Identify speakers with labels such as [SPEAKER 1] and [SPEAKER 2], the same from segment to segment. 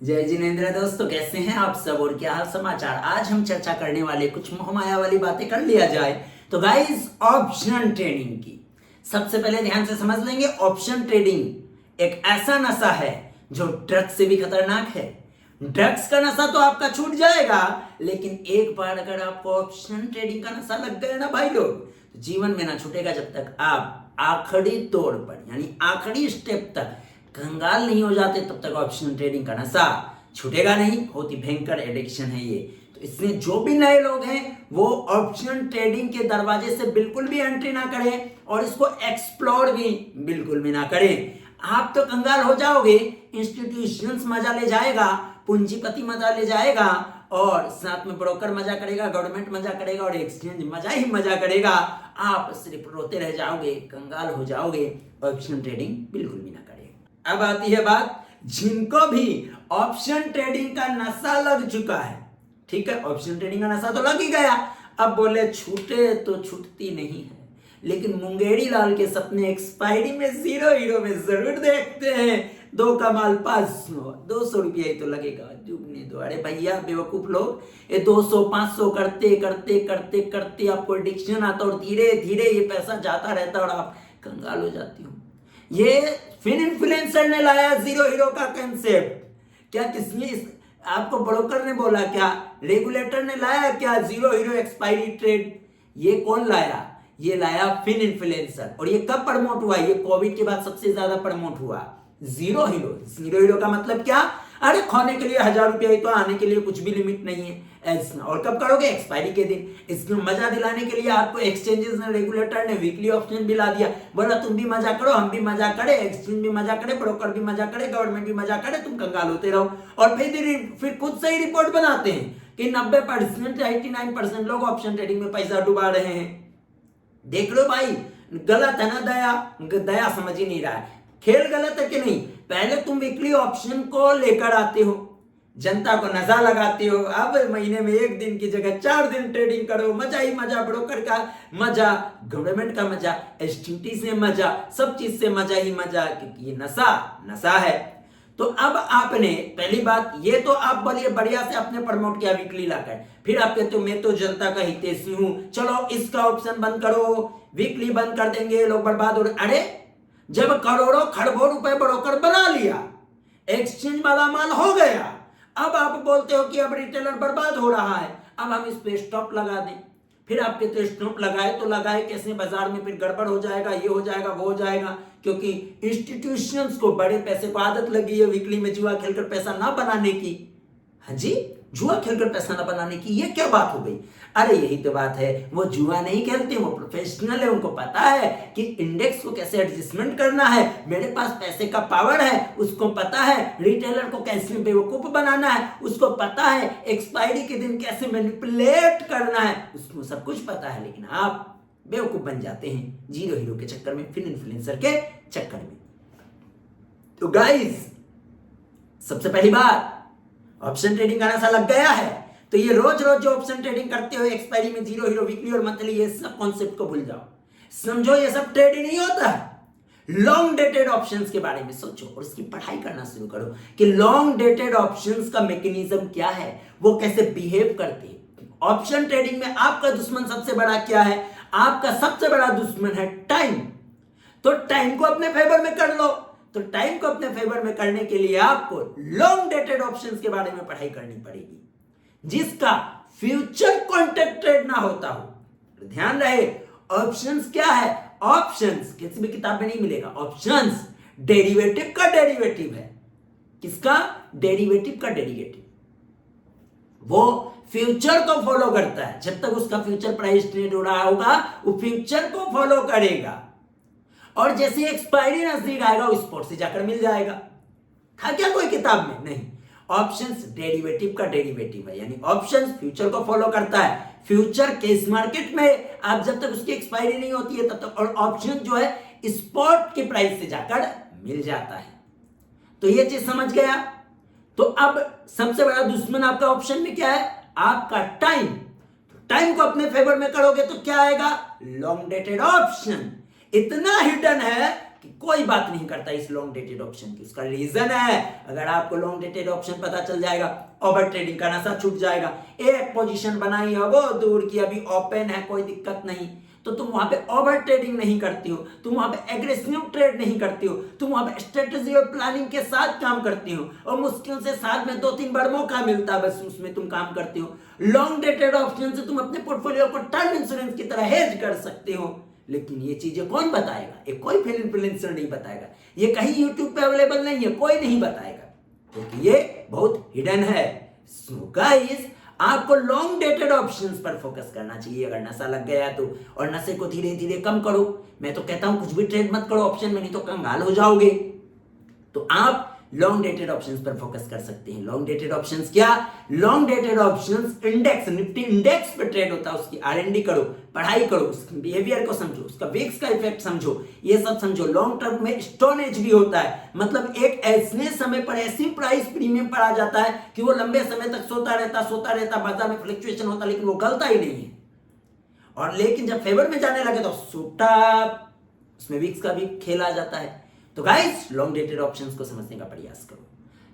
[SPEAKER 1] जय जिनेंद्र दोस्तों, कैसे हैं आप सब और क्या हाल समाचार। आज हम चर्चा करने वाले कुछ मोहमाया वाली बातें कर लिया जाए तो गाइस, ऑप्शन ट्रेडिंग की सबसे पहले ध्यान से समझ लेंगे। ऑप्शन ट्रेडिंग एक ऐसा नशा है जो ड्रग्स से भी खतरनाक है। ड्रग्स का नशा तो आपका छूट जाएगा, लेकिन एक बार अगर आपको ऑप्शन ट्रेडिंग का नशा लग गया ना भाई लोग, तो जीवन में ना छूटेगा जब तक आप आखिरी तौर पर यानी आखिरी स्टेप तक कंगाल नहीं हो जाते, तब तक ऑप्शन ट्रेडिंग का नशा छूटेगा नहीं। बहुत ही भयंकर एडिक्शन है ये। तो इसलिए जो भी नए लोग हैं वो ऑप्शन ट्रेडिंग के दरवाजे से बिल्कुल भी एंट्री ना करें और इसको एक्सप्लोर भी बिल्कुल भी ना करें। आप तो कंगाल हो जाओगे, इंस्टीट्यूशंस मजा ले जाएगा, पूंजीपति मजा ले जाएगा और साथ में ब्रोकर मजा करेगा, गवर्नमेंट मजा करेगा और एक्सचेंज मजा ही मजा करेगा। आप सिर्फ रोते रह जाओगे, कंगाल हो जाओगे। ऑप्शन ट्रेडिंग बिल्कुल भी ना करें। अब आती है बात जिनको भी ऑप्शन ट्रेडिंग का नशा लग चुका है। ठीक है, ऑप्शन ट्रेडिंग का नशा तो लग ही गया, अब बोले छूटे तो छूटती नहीं है, लेकिन मुंगेरी लाल के सपने एक्सपायरी में जीरो हीरो में जरूर देखते हैं। 2 का माल 500, 200 रुपया ही तो लगेगा, डूबने दो। अरे भैया बेवकूफ लोग, ये 200 500 करते करते करते करते आपको एडिक्शन आता और धीरे धीरे ये पैसा जाता रहता और आप कंगाल हो जाती हो। ये फिन इन्फ्लुएंसर ने लाया जीरो हीरो का कंसेप्ट। क्या किसने आपको ब्रोकर ने बोला, क्या रेगुलेटर ने लाया क्या जीरो हीरो एक्सपायरी ट्रेड? ये कौन लाया? ये लाया फिन इन्फ्लुएंसर। और ये कब प्रमोट हुआ? ये कोविड के बाद सबसे ज्यादा प्रमोट हुआ जीरो हीरो। जीरो हीरो का मतलब क्या? अरे खोने के लिए 1000 रुपया ही तो, आने के लिए कुछ भी लिमिट नहीं है। और कब करोगे? एक्सपायरी के दिन। इसमें मजा दिलाने के लिए आपको एक्सचेंजेस ने, रेगुलेटर ने वीकली ऑप्शन भी ला दिया। बोला तुम भी मजा करो, हम भी मजा करें, एक्सचेंज भी मजा करे, ब्रोकर भी मजा करे, गवर्नमेंट भी मजा करे, तुम कंगाल होते रहो। और फिर खुद से ही रिपोर्ट बनाते हैं कि 90% 89% लोग ऑप्शन ट्रेडिंग में पैसा डुबा रहे हैं। देख लो भाई, गलत है ना? दया समझ ही नहीं रहा है। खेल गलत है कि नहीं? पहले तुम वीकली ऑप्शन को लेकर आते हो, जनता को नशा लगाते हो। अब महीने में 1 दिन की जगह 4 दिन ट्रेडिंग करो, मजा ही मजा, ब्रोकर का मजा, गवर्नमेंट का मजा, एसटीटी से मजा, सब चीज से मजा ही मजा, क्योंकि ये नशा है। तो अब आपने पहली बात ये तो आप बोलिए बढ़िया से आपने प्रमोट किया वीकली लाकर, फिर आप कहते हो मैं तो जनता का हितैषी हूं, चलो इसका ऑप्शन बंद करो, वीकली बंद कर देंगे, लोग बर्बाद हो रहे। अरे जब करोड़ों खरबों रुपए ब्रोकर बना लिया, एक्सचेंज वाला माल हो गया, अब आप बोलते हो कि अब रिटेलर बर्बाद हो रहा है, अब हम इस पे स्टॉप लगा दें। फिर आप कहते स्टॉप लगाए तो लगाए कैसे? बाजार में फिर गड़बड़ हो जाएगा, ये हो जाएगा, वो हो जाएगा, क्योंकि इंस्टीट्यूशंस को बड़े पैसे को आदत लगी है वीकली में जुआ खेलकर पैसा ना बनाने की। हाँ जी, जुआ खेलकर पैसा ना बनाने की, ये क्या बात हो गई? अरे यही तो बात है, वो जुआ नहीं खेलते, वो प्रोफेशनल है, उनको पता है कि इंडेक्स को कैसे एडजस्टमेंट करना है। मेरे पास पैसे का पावर है, उसको पता है रिटेलर को कैसे बेवकूफ बनाना है, उसको पता है एक्सपायरी के दिन कैसे मैनिपुलेट करना है, उसको सब कुछ पता है। लेकिन आप बेवकूफ बन जाते हैं जीरो हीरो के चक्कर में, फिन इन्फ्लुएंसर के चक्कर में। तो गाइस, सबसे पहली बात, ऑप्शन ट्रेडिंग का नशा लग गया है तो ये रोज रोज जो ऑप्शन ट्रेडिंग करते हो एक्सपायरी में, जीरो हीरो, वीकली और मंथली, ये सब कॉन्सेप्ट को भूल जाओ। समझो ये सब ट्रेड ही नहीं होता है। लॉन्ग डेटेड ऑप्शंस के बारे में सोचो और उसकी पढ़ाई करना शुरू करो कि लॉन्ग डेटेड ऑप्शंस का मैकेनिज्म क्या है, वो कैसे बिहेव करते हैं। ऑप्शन ट्रेडिंग में आपका दुश्मन सबसे बड़ा क्या है? आपका सबसे बड़ा दुश्मन है टाइम। तो टाइम को अपने फेवर में कर लो। तो टाइम को अपने फेवर में करने के लिए आपको लॉन्ग डेटेड ऑप्शंस के बारे में पढ़ाई करनी पड़ेगी, जिसका फ्यूचर कॉन्ट्रैक्ट ट्रेड ना होता हो। ध्यान रहे, ऑप्शंस क्या है? ऑप्शंस किसी भी किताब में नहीं मिलेगा। ऑप्शंस डेरिवेटिव का डेरिवेटिव है। किसका? डेरिवेटिव का डेरिवेटिव। वो फ्यूचर को फॉलो करता है। जब तक उसका फ्यूचर प्राइस ट्रेड हो रहा होगा, वो फ्यूचर को फॉलो करेगा और जैसे एक्सपायरी नजदीक आएगा उस स्पॉट से जाकर मिल जाएगा। था क्या कोई किताब में? नहीं। ऑप्शंस डेरिवेटिव का डेरिवेटिव है, यानी ऑप्शंस फ्यूचर को फॉलो करता है। फ्यूचर केस मार्केट में आप जब तक उसकी एक्सपायरी नहीं होती है तब तक, और ऑप्शन जो है स्पॉट के प्राइस से जाकर मिल जाता है। तो ये चीज समझ गया। तो अब सबसे बड़ा दुश्मन आपका ऑप्शन में क्या है? आपका टाइम। टाइम को अपने फेवर में करोगे तो क्या आएगा? Long dated option. इतना हिडन है कि कि कोई बात नहीं करता इस लॉन्ग डेटेड ऑप्शन की। उसका रीजन है, अगर आपको लॉन्ग डेटेड ऑप्शन पता चल जाएगा, ओवर ट्रेडिंग का नशा छूट जाएगा। एक पोजीशन बनाई है वो दूर की, अभी ओपन है, कोई दिक्कत नहीं, तो तुम वहां पे ओवर ट्रेडिंग नहीं करती हो, तुम वहां पे एग्रेसिव ट्रेड नहीं करती हो, तुम वहां पे स्ट्रेटेजी और प्लानिंग के साथ काम करती हो, और मुश्किल से साल में 2-3 बार मौका मिलता है, बस उसमें तुम काम करती हो। लॉन्ग डेटेड ऑप्शन से तुम अपने पोर्टफोलियो को टर्म इंश्योरेंस की तरह हेज कर सकते हो। लेकिन ये चीजें कौन बताएगा? ये कोई फ्रीलांसर नहीं बताएगा, ये कहीं यूट्यूब पे अवेलेबल नहीं है, कोई नहीं बताएगा, क्योंकि ये बहुत हिडन है। सो गाइस, आपको लॉन्ग डेटेड ऑप्शंस पर फोकस करना चाहिए अगर नशा लग गया तो, और नशे को धीरे धीरे कम करो। मैं तो कहता हूं कुछ भी ट्रेड मत करो ऑप्शन में, नहीं तो कंगाल हो जाओगे। तो आप लॉन्ग डेटेड ऑप्शंस पर फोकस कर सकते हैं। लॉन्ग डेटेड ऑप्शंस क्या? Long dated options index, Nifty index पे ट्रेड होता है, उसकी आरएनडी करो, पढ़ाई करो, उसके बिहेवियर को समझो, उसका विक्स का इफेक्ट समझो, ये सब समझो। लॉन्ग टर्म में स्टोनेज भी होता है, मतलब एक ऐसे समय पर ऐसी प्राइस प्रीमियम पर आ जाता है कि वो लंबे समय तक सोता रहता, बाजार में फ्लक्चुएशन होता, लेकिन वो गलता ही नहीं है। और लेकिन जब फेवर में जाने लगे तो सोटा, उसमें विक्स का भी खेल आ जाता है। तो गाइस, लॉन्ग डेटेड ऑप्शंस को समझने का प्रयास करो।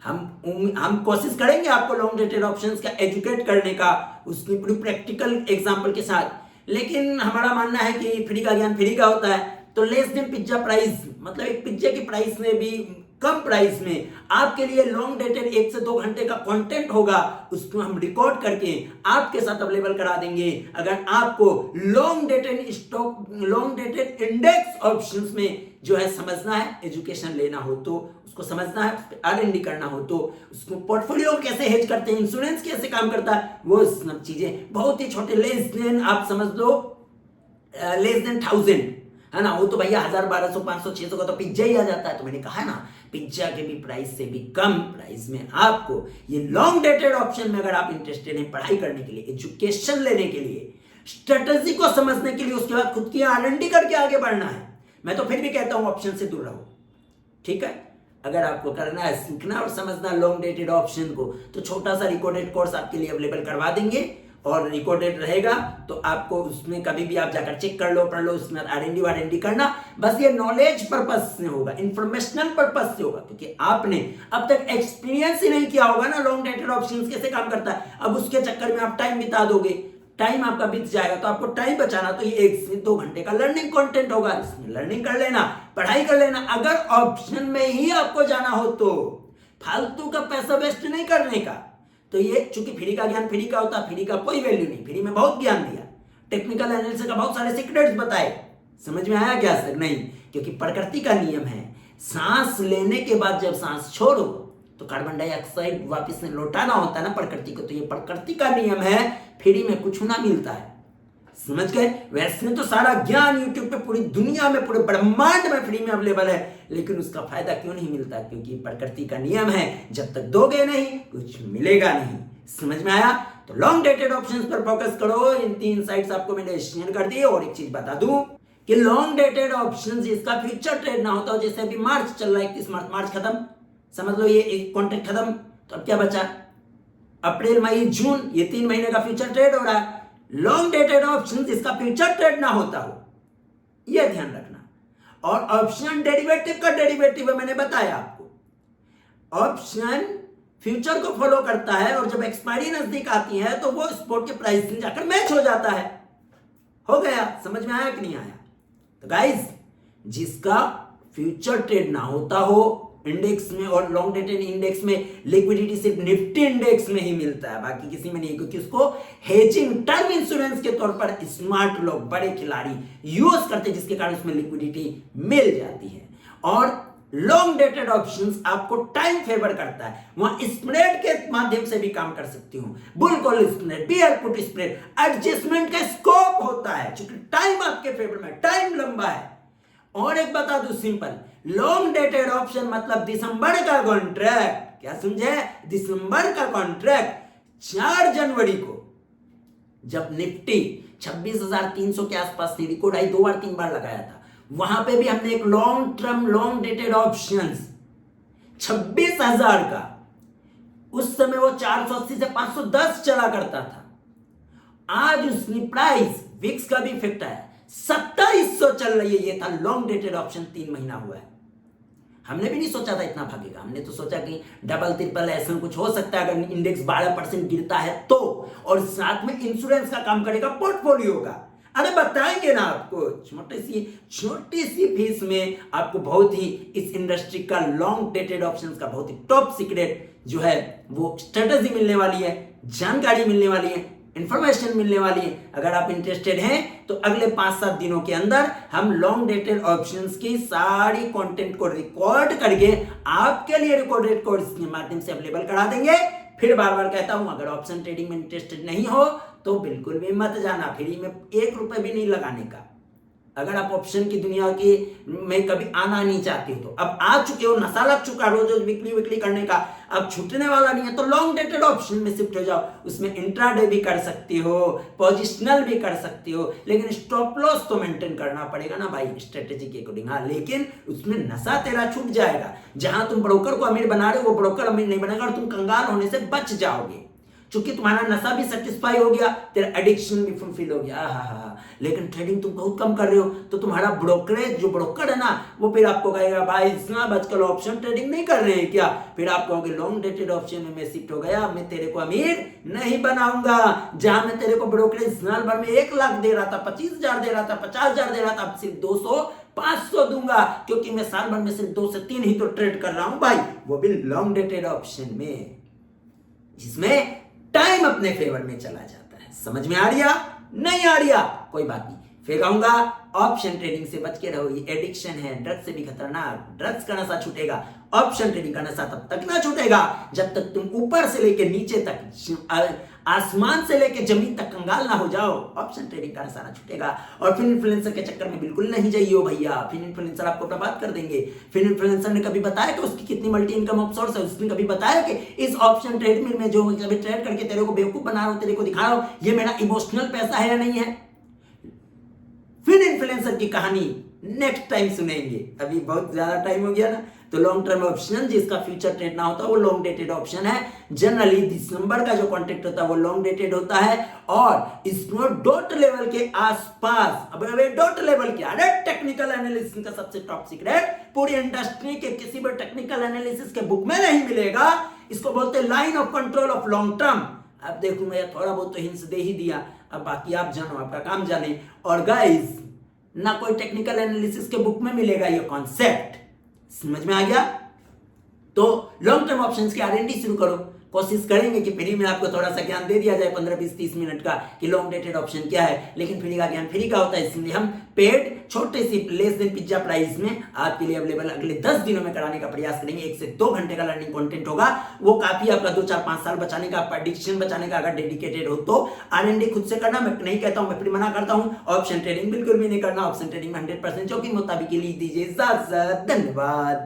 [SPEAKER 1] हम कोशिश करेंगे आपको लॉन्ग डेटेड ऑप्शंस का एजुकेट करने का, उसकी पूरी प्रैक्टिकल एग्जांपल के साथ। लेकिन हमारा मानना है कि फ्री का ज्ञान फ्री का होता है। तो लेस देन पिज्जा प्राइस, मतलब एक पिज्जे की प्राइस में भी कम प्राइस में आपके लिए लॉन्ग डेटेड 1 से 2 घंटे का कंटेंट होगा, उसको हम रिकॉर्ड करके आपके साथ अवेलेबल करा देंगे। अगर आपको long dated stock, long dated index options में जो है समझना है, एजुकेशन लेना हो तो उसको समझना है, आरएनडी करना हो तो उसको, पोर्टफोलियो कैसे हेज करते हैं, इंश्योरेंस कैसे काम करता है, वो सब चीजें बहुत ही छोटे, लेस देन आप समझ लो लेस देन 1000 है ना, वो तो भैया 1000, 1200, 500, 600 का तो पिज्जा ही आ जाता है। तो मैंने कहा ना, पिज्जा के भी प्राइस से भी कम प्राइस में आपको ये लॉन्ग डेटेड ऑप्शन में अगर आप इंटरेस्टेड हैं पढ़ाई करने के लिए, एजुकेशन लेने के लिए, स्ट्रेटेजी को समझने के लिए, उसके बाद खुद की आरएनडी करके आगे बढ़ना है, मैं तो फिर भी कहता हूं ऑप्शन से दूर रहो। ठीक है, अगर आपको करना है, सीखना और समझना लॉन्ग डेटेड ऑप्शन को, तो छोटा सा रिकॉर्डेड कोर्स आपके लिए अवेलेबल करवा देंगे, और रिकॉर्डेड रहेगा तो आपको उसमें कभी भी आप जाकर चेक कर लो, पढ़ लो, उसमें आरएनडी वारएनडी करना। बस ये नॉलेज पर्पस से होगा, इंफॉर्मेशनल पर्पस से होगा, क्योंकि आपने अब तक एक्सपीरियंस ही नहीं किया होगा ना लॉन्ग डेटेड ऑप्शंस कैसे काम करता है। अब उसके चक्कर में आप टाइम बिता दोगे, टाइम आपका बीत जाएगा। तो आपको टाइम बचाना, तो ये 1 से 2 घंटे का लर्निंग कंटेंट होगा, इसमें लर्निंग कर लेना, पढ़ाई कर लेना। अगर ऑप्शन में ही आपको जाना हो तो फालतू का पैसा वेस्ट नहीं करने का। तो ये चूंकि फ्री का ज्ञान फ्री का होता है, फ्री का कोई वैल्यू नहीं, फ्री में बहुत ज्ञान दिया, टेक्निकल एनालिसिस का बहुत सारे सीक्रेट्स बताए, समझ में आया क्या सर? नहीं, क्योंकि प्रकृति का नियम है, सांस लेने के बाद जब सांस छोड़ो तो कार्बन डाइऑक्साइड वापस से लौटाना होता है ना प्रकृति को। तो ये प्रकृति का नियम है, फ्री में कुछ ना मिलता है, समझ गए? वैसे तो सारा ज्ञान यूट्यूब पे पूरी दुनिया में, पूरे ब्रह्मांड में फ्री में अवेलेबल है, लेकिन उसका फायदा क्यों नहीं मिलता? क्योंकि प्रकृति का नियम है, जब तक दोगे नहीं कुछ मिलेगा नहीं। समझ में आया? तो लॉन्ग डेटेड ऑप्शंस पर फोकस करो। इन 3 साइट्स आपको मैंने शेयर कर दी। और एक चीज बता दूं कि लॉन्ग डेटेड ऑप्शंस, इसका फ्यूचर ट्रेड ना होता हो, जैसे अभी मार्च चल रहा है, 31 मार्च खत्म, समझ लो ये एक कॉन्ट्रैक्ट खत्म, तो अब क्या बचा? अप्रैल, मई, जून, ये 3 महीने का फ्यूचर ट्रेड हो रहा है। लॉन्ग डेटेड ऑप्शंस, इसका फ्यूचर ट्रेड ना होता हो, यह ध्यान रखना। और ऑप्शन डेरिवेटिव का डेरिवेटिव है, मैंने बताया आपको। ऑप्शन फ्यूचर को फॉलो करता है, और जब एक्सपायरी नजदीक आती है तो वो स्पॉट के प्राइस से जाकर मैच हो जाता है। हो गया? समझ में आया कि नहीं आया? तो गाइस, जिसका फ्यूचर ट्रेड ना होता हो इंडेक्स में, और लॉन्ग डेटेड इंडेक्स में लिक्विडिटी सिर्फ निफ्टी इंडेक्स में ही मिलता है, बाकी किसी में नहीं, क्योंकि उसको हेजिंग, टर्म इंश्योरेंस के तौर पर स्मार्ट लोग, बड़े खिलाड़ी यूज करते हैं, जिसके कारण उसमें लिक्विडिटी मिल जाती है। और लॉन्ग डेटेड ऑप्शंस आपको टाइम फेवर करता है, वहां स्प्रेड के माध्यम से भी काम कर सकती हूं, bull call spread, beer put spread, adjustment का स्कोप होता है, क्योंकि टाइम आपके फेवर में, टाइम लंबा है। और एक बता दूं सिंपल, लॉन्ग डेटेड ऑप्शन मतलब दिसंबर का कॉन्ट्रैक्ट। क्या समझे? दिसंबर का कॉन्ट्रैक्ट 4 जनवरी को जब निफ्टी 26,300 के आसपास थी, रिकॉर्ड हाई 2 बार 3 बार लगाया था, वहां पे भी हमने एक long term long dated options 26,000 का, उस समय वो 480 से 510 चला करता था। आज उसकी प्राइस, विक्स का भी इफेक्ट आया, 2700 चल रही है। ये था लॉन्ग डेटेड ऑप्शन, 3 महीना हुआ है। हमने भी नहीं सोचा था इतना भागेगा। हमने तो सोचा कि डबल ट्रिपल ऐसा कुछ हो सकता है अगर इंडेक्स 12% गिरता है तो, और साथ में इंश्योरेंस का काम करेगा पोर्टफोलियो का। अरे बताएंगे ना आपको, छोटी सी फीस में आपको बहुत ही इस इंडस्ट्री का लॉन्ग डेटेड ऑप्शंस का बहुत ही टॉप सीक्रेट जो है वो स्ट्रेटेजी मिलने वाली है, जानकारी मिलने वाली है, इंफॉर्मेशन मिलने वाली है। अगर आप इंटरेस्टेड हैं तो अगले 5-7 दिनों के अंदर हम लॉन्ग डेटेड ऑप्शंस की सारी कंटेंट को रिकॉर्ड करके आपके लिए रिकॉर्डेड कोर्स के माध्यम से अवेलेबल करा देंगे। फिर बार बार कहता हूं, अगर ऑप्शन ट्रेडिंग में इंटरेस्टेड नहीं हो तो बिल्कुल भी मत जाना। फ्री में 1 रुपए भी नहीं लगाने का। अगर आप ऑप्शन की दुनिया की में कभी आना नहीं चाहते हो तो अब आ चुके हो, नशा लग चुका रोज रोज बिक्री करने का, अब छूटने वाला नहीं है, तो लॉन्ग डेटेड ऑप्शन में शिफ्ट हो जाओ। उसमें इंट्राडे भी कर सकते हो, पोजिशनल भी कर सकते हो, लेकिन स्टॉप लॉस तो मेंटेन करना पड़ेगा ना भाई, स्ट्रेटेजी के अकॉर्डिंग। हाँ, लेकिन उसमें नशा तेरा छूट जाएगा। जहां तुम ब्रोकर को अमीर बना रहे हो वो ब्रोकर अमीर नहीं बनेगा और तुम कंगाल होने से बच जाओगे, क्योंकि तुम्हारा नशा भी सेटिस्फाई हो गया, तेरा एडिक्शन भी फुलफिल हो गया। हा। लेकिन ट्रेडिंग तुम बहुत कम कर रहे हो तो तुम्हारा ब्रोकरेज जो ब्रोकर है ना वो फिर आपको कहेगा भाई इतना बचकर ऑप्शन ट्रेडिंग नहीं कर रहे हैं क्या। फिर आप कहोगे लॉन्ग डेटेड ऑप्शन में मैं शिफ्ट हो गया, मैं तेरे को अमीर नहीं बनाऊंगा। जहां मैं तेरे को ब्रोकरेज साल भर में 1 लाख दे रहा था, 25,000 दे रहा था, 50,000 दे रहा था, अब सिर्फ 200-500 दूंगा, क्योंकि मैं साल भर में सिर्फ 2 से 3 ही तो ट्रेड कर रहा हूं भाई, वो भी लॉन्ग डेटेड ऑप्शन में, जिसमें टाइम अपने फेवर में चला जाता है। समझ में आ रहा? नहीं आ रहा कोई बात नहीं, फिर कहूंगा ऑप्शन ट्रेडिंग से बच के रहो। ये एडिक्शन है, ड्रग्स से भी खतरनाक। ड्रग्स का नशा छूटेगा, ऑप्शन ट्रेडिंग का नशा तब तक ना छूटेगा जब तक तुम ऊपर से लेके नीचे तक, आसमान से लेके जमीन तक कंगाल ना हो जाओ। ऑप्शन ट्रेडिंग का नशा ना छूटेगा। और फिर इन्फ्लुएंसर के चक्कर में बिल्कुल नहीं जाइए भैया। फिर इन्फ्लुएंसर आपको बर्बाद कर देंगे। फिर इन्फ्लुएंसर ने कभी बताया कि उसकी कितनी मल्टी इनकम सोर्स है? उसने कभी बताया कि इस ऑप्शन ट्रेड में जो कभी ट्रेड करके तेरे को बेवकूफ बना रहा हूं, तेरे को दिखा रहा हूं ये मेरा इमोशनल पैसा है या नहीं है? फिर इन्फ्लुएंसर की कहानी नेक्स्ट टाइम सुनेंगे, अभी बहुत ज्यादा टाइम हो गया ना। तो लॉन्ग टर्म ऑप्शन जिसका फ्यूचर ट्रेड ना होता वो लॉन्ग डेटेड ऑप्शन है। जनरली दिसंबर का जो कॉन्ट्रैक्ट होता है वो लॉन्ग डेटेड होता है और इसमें डॉट लेवल के आसपास, अब डॉट लेवल के, अरे टेक्निकल एनालिसिस का सबसे टॉप सीक्रेट पूरी इंडस्ट्री के किसी भी टेक्निकल एनालिसिस के बुक में नहीं मिलेगा। इसको बोलते हैं line of control of long term. अब देखो मैं थोड़ा बहुत तो हिंस दे ही दिया, अब बाकी आप जानो, आपका काम जाने। और गाइस ना कोई टेक्निकल एनालिसिस के बुक में मिलेगा ये कॉन्सेप्ट, समझ में आ गया? तो लॉन्ग टर्म ऑप्शंस की आरएनडी शुरू करो। कोशिश करेंगे कि फ्री में आपको थोड़ा सा ज्ञान दे दिया जाए 15, 20, 30 मिनट का कि लॉन्ग डेटेड ऑप्शन क्या है। लेकिन फ्री का ज्ञान फ्री का होता है, इसलिए हम पेड छोटे सी लेस देन पिज्जा प्राइस में आपके लिए अवेलेबल अगले 10 दिनों में कराने का प्रयास करेंगे। 1 से 2 घंटे का लर्निंग कंटेंट होगा, वो काफी आपका 2, 4, 5 साल बचाने का, प्रेडिक्शन बचाने का अगर डेडिकेटेड हो तो। आरएनडी खुद से करना मैं नहीं कहता हूं, मैं फिर मना करता हूं। ऑप्शन ट्रेडिंग बिल्कुल भी नहीं करना। ऑप्शन ट्रेडिंग में 100% जोखिम मुताबिक लीजिए इजाजत। धन्यवाद।